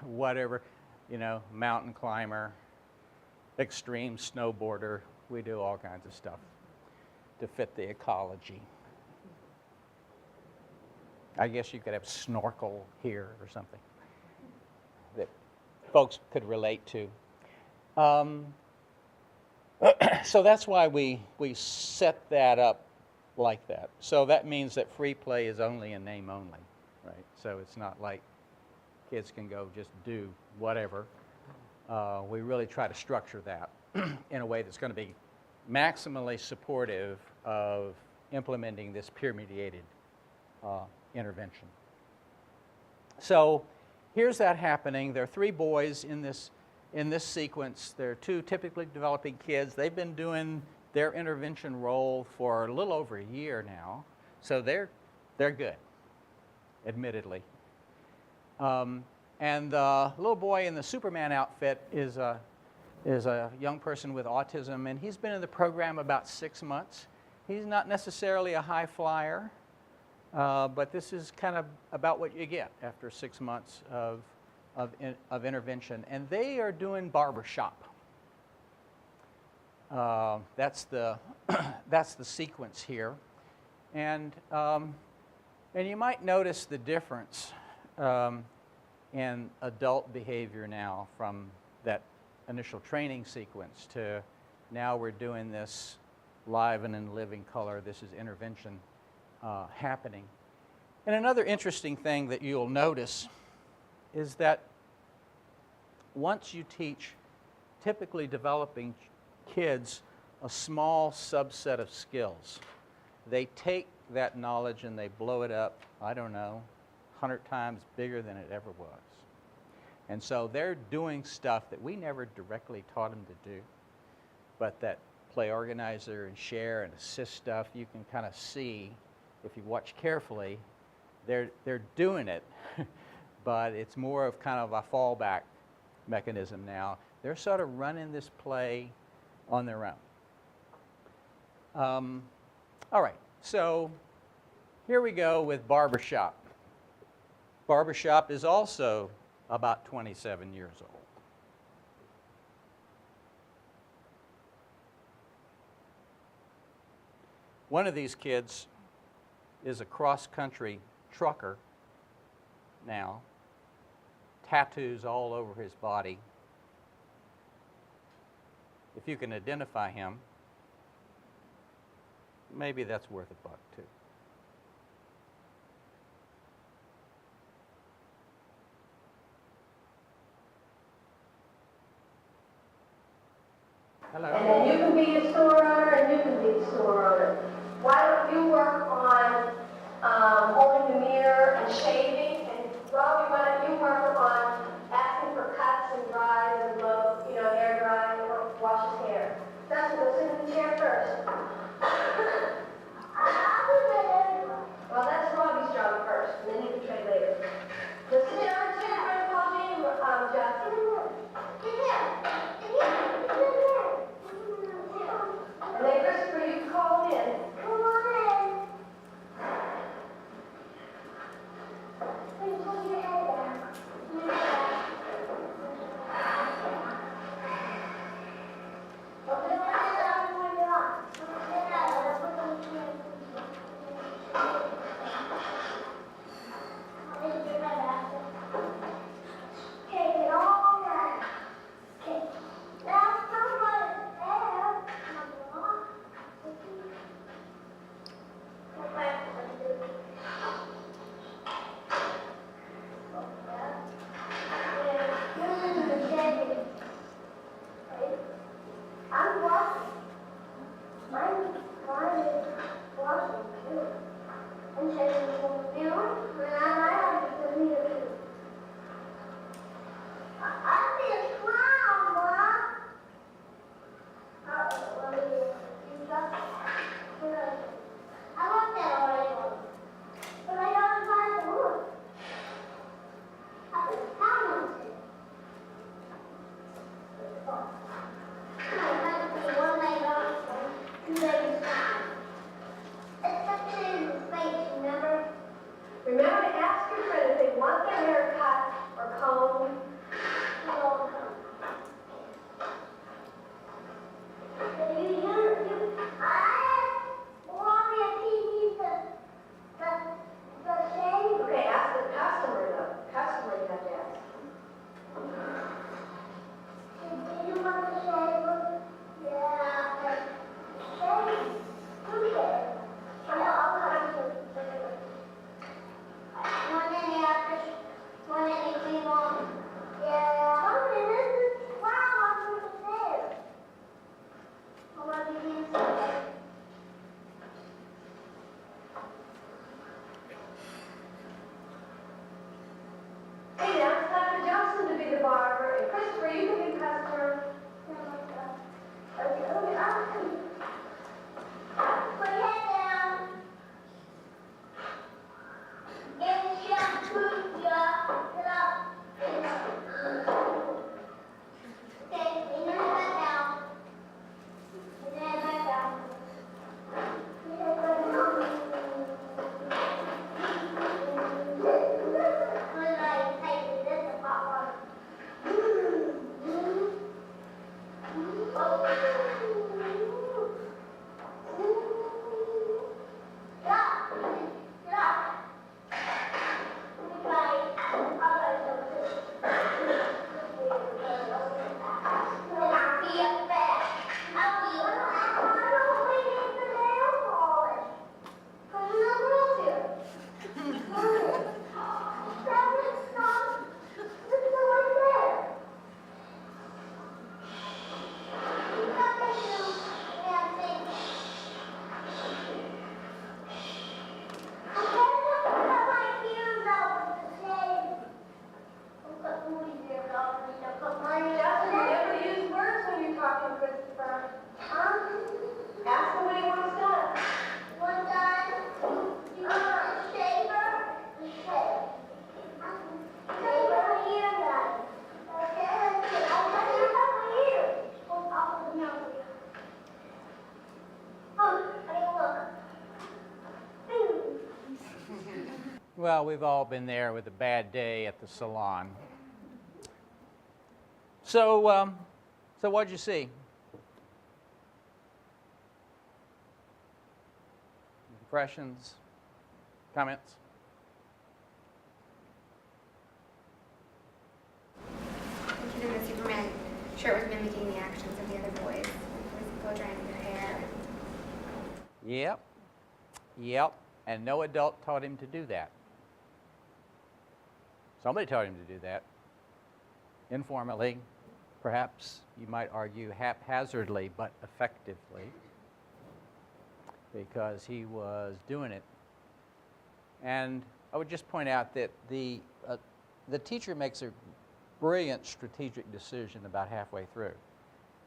whatever, you know, mountain climber, extreme snowboarder. We do all kinds of stuff to fit the ecology. I guess you could have snorkel here or something that folks could relate to. So that's why we set that up like that. So that means that free play is only in name only, right? So it's not like kids can go just do whatever. We really try to structure that in a way that's going to be maximally supportive of implementing this peer-mediated intervention. So here's that happening. There are 3 boys in this sequence. There are 2 typically developing kids. They've been doing their intervention role for a little over a year now, so they're good, admittedly. And the little boy in the Superman outfit is a young person with autism, and he's been in the program about 6 months. He's not necessarily a high flyer, but this is kind of about what you get after 6 months of intervention. And they are doing barbershop. That's the sequence here, and you might notice the difference in adult behavior now from that initial training sequence to now we're doing this live and in living color. This is intervention happening. And another interesting thing that you'll notice is that once you teach typically developing kids a small subset of skills, they take that knowledge and they blow it up, I don't know, 100 times bigger than it ever was. And so they're doing stuff that we never directly taught them to do, but that play organizer and share and assist stuff, you can kind of see, if you watch carefully, they're doing it, but it's more of kind of a fallback mechanism now. They're sort of running this play on their own. All right, so here we go with barbershop. Barbershop is also about 27 years old. One of these kids is a cross-country trucker now, tattoos all over his body. If you can identify him, maybe that's worth $1 too. Hello. And then you can be a store owner and you can be a store owner. Why don't you work on holding the mirror and shaving, and Robbie, why don't you work on asking for cuts and dries and blow, hair dry or wash his hair. Dustin, go sit in the chair first. Well, that's Robbie's job first, and then you can trade later. Just sit down and chair, Grandpa Paul James, Justin. And then Christopher, you called in. Come on in. Please put your head down. One leg up, 2 legs down. Except in space, remember? Remember to ask your friend if they want their hair cut or combed. No. Okay, ask the customer though. Customer you have to ask. Do you want to shave? Yeah, okay. Shave? Who cares? I know, I'll come to you. One in the office, one in between one. Yeah. Okay, this is wow, I'm going to shave. I want to be inside. Hey, now it's Dr. Johnson to be the barber, and Christopher, you can be the customer. Okay, put your head down. Get shampoo, yeah. Get up. Okay, lean your head back down. Lean your head back down. Lean your head back down. Well, we've all been there with a bad day at the salon. So what'd you see? Impressions? Comments? The kid in the Superman shirt was mimicking the actions of the other boys. He was blow drying their hair. Yep. And no adult taught him to do that. Somebody taught him to do that. Informally, perhaps you might argue haphazardly, but effectively, because he was doing it. And I would just point out that the teacher makes a brilliant strategic decision about halfway through.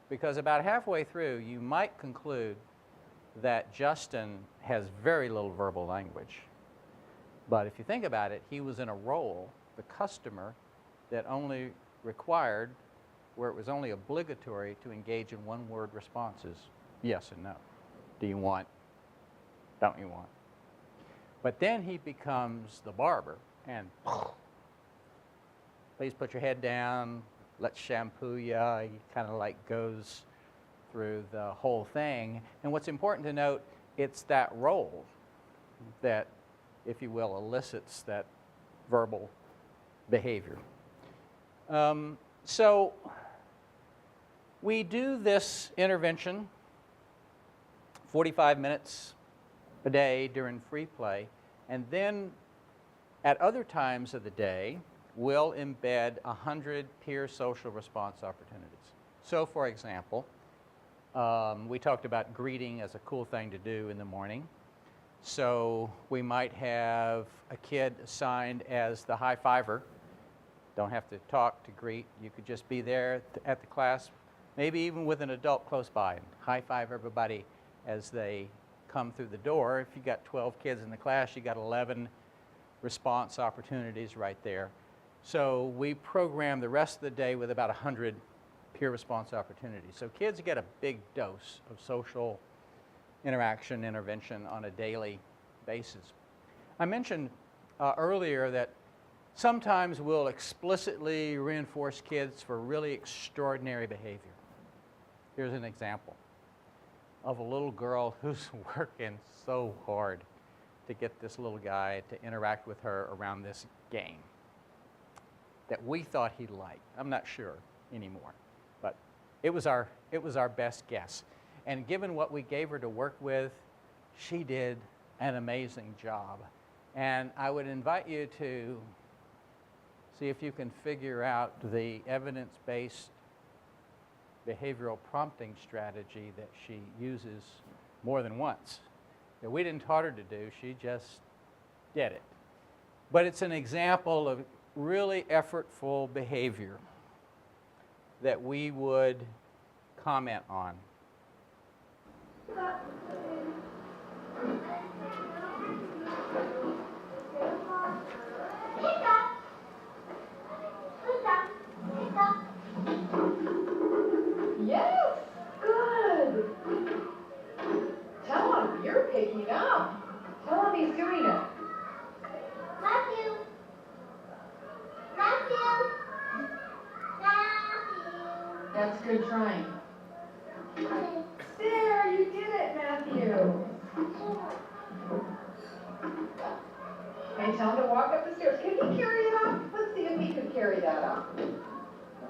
Because about halfway through, you might conclude that Justin has very little verbal language. But if you think about it, he was in a role, the customer, that only required, where it was only obligatory to engage in one-word responses, yes and no. Do you want? Don't you want? But then he becomes the barber, and please put your head down, let's shampoo ya. He kind of like goes through the whole thing. And what's important to note, it's that role that, if you will, elicits that verbal behavior. So we do this intervention 45 minutes a day during free play, and then at other times of the day, we'll embed 100 peer social response opportunities. So for example, we talked about greeting as a cool thing to do in the morning. So we might have a kid assigned as the high fiver. Don't have to talk to greet. You could just be there at the class, maybe even with an adult close by, and high five everybody as they come through the door. If you got 12 kids in the class, you got 11 response opportunities right there. So we program the rest of the day with about 100 peer response opportunities. So kids get a big dose of social interaction, intervention on a daily basis. I mentioned earlier that sometimes we'll explicitly reinforce kids for really extraordinary behavior. Here's an example of a little girl who's working so hard to get this little guy to interact with her around this game that we thought he'd like. I'm not sure anymore, but it was our best guess. And given what we gave her to work with, she did an amazing job. And I would invite you to see if you can figure out the evidence-based behavioral prompting strategy that she uses more than once. That we didn't taught her to do, she just did it. But it's an example of really effortful behavior that we would comment on. Yes, good. Tell him you're picking up. Tell him he's doing it. Matthew. That's good trying. There, you did it, Matthew. Okay, tell him to walk up the stairs. Can he carry it up? Let's see if he can carry that up. Let's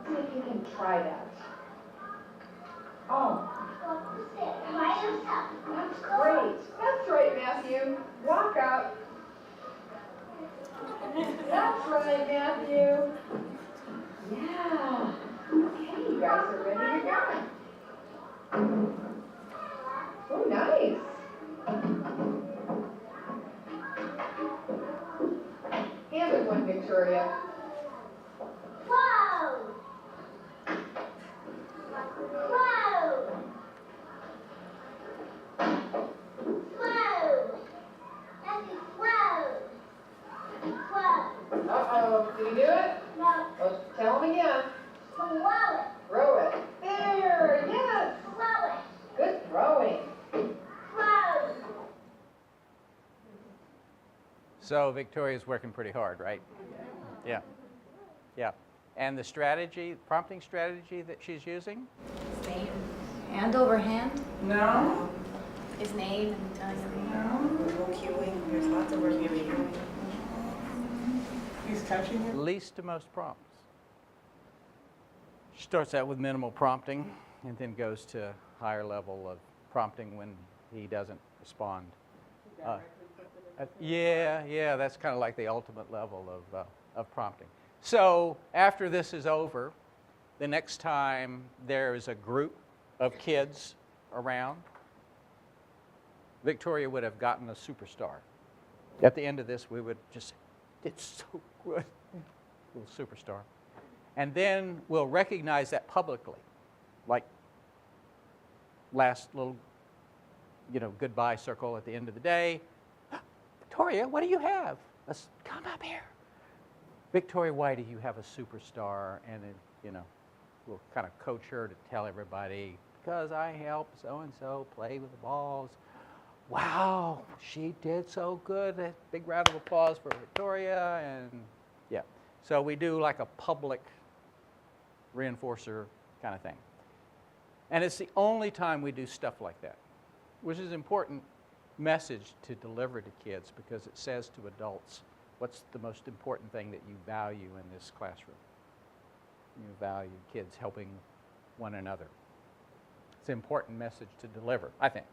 see if he can try that. Oh, that's great. That's right, Matthew. Walk up. That's right, Matthew. Yeah. Okay, you guys are ready to go. Oh, nice. Hand it one, Victoria. Whoa! Uh-oh, did he do it? No. Well, tell him again. Blow it. Throw it. There, yes. Blow it. Good throwing. Blow. So Victoria's working pretty hard, right? Yeah. Yeah. And the strategy, prompting strategy that she's using? His name. Hand over hand? No. His name and telling him. No. Cueing. There's lots of working here. He's touching it. Least to most prompts. She starts out with minimal prompting and then goes to higher level of prompting when he doesn't respond. Yeah, that's kind of like the ultimate level of prompting. So after this is over, the next time there is a group of kids around, Victoria would have gotten a superstar. At the end of this, we would just say, "It's so good," little superstar. And then we'll recognize that publicly, like last little, goodbye circle at the end of the day. Victoria, what do you have? Come up here. Victoria, why do you have a superstar? And it, we'll kind of coach her to tell everybody, because I helped so-and-so play with the balls. Wow, she did so good. A big round of applause for Victoria. And yeah, so we do like a public reinforcer kind of thing. And it's the only time we do stuff like that, which is an important message to deliver to kids because it says to adults, what's the most important thing that you value in this classroom? You value kids helping one another. It's an important message to deliver, I think.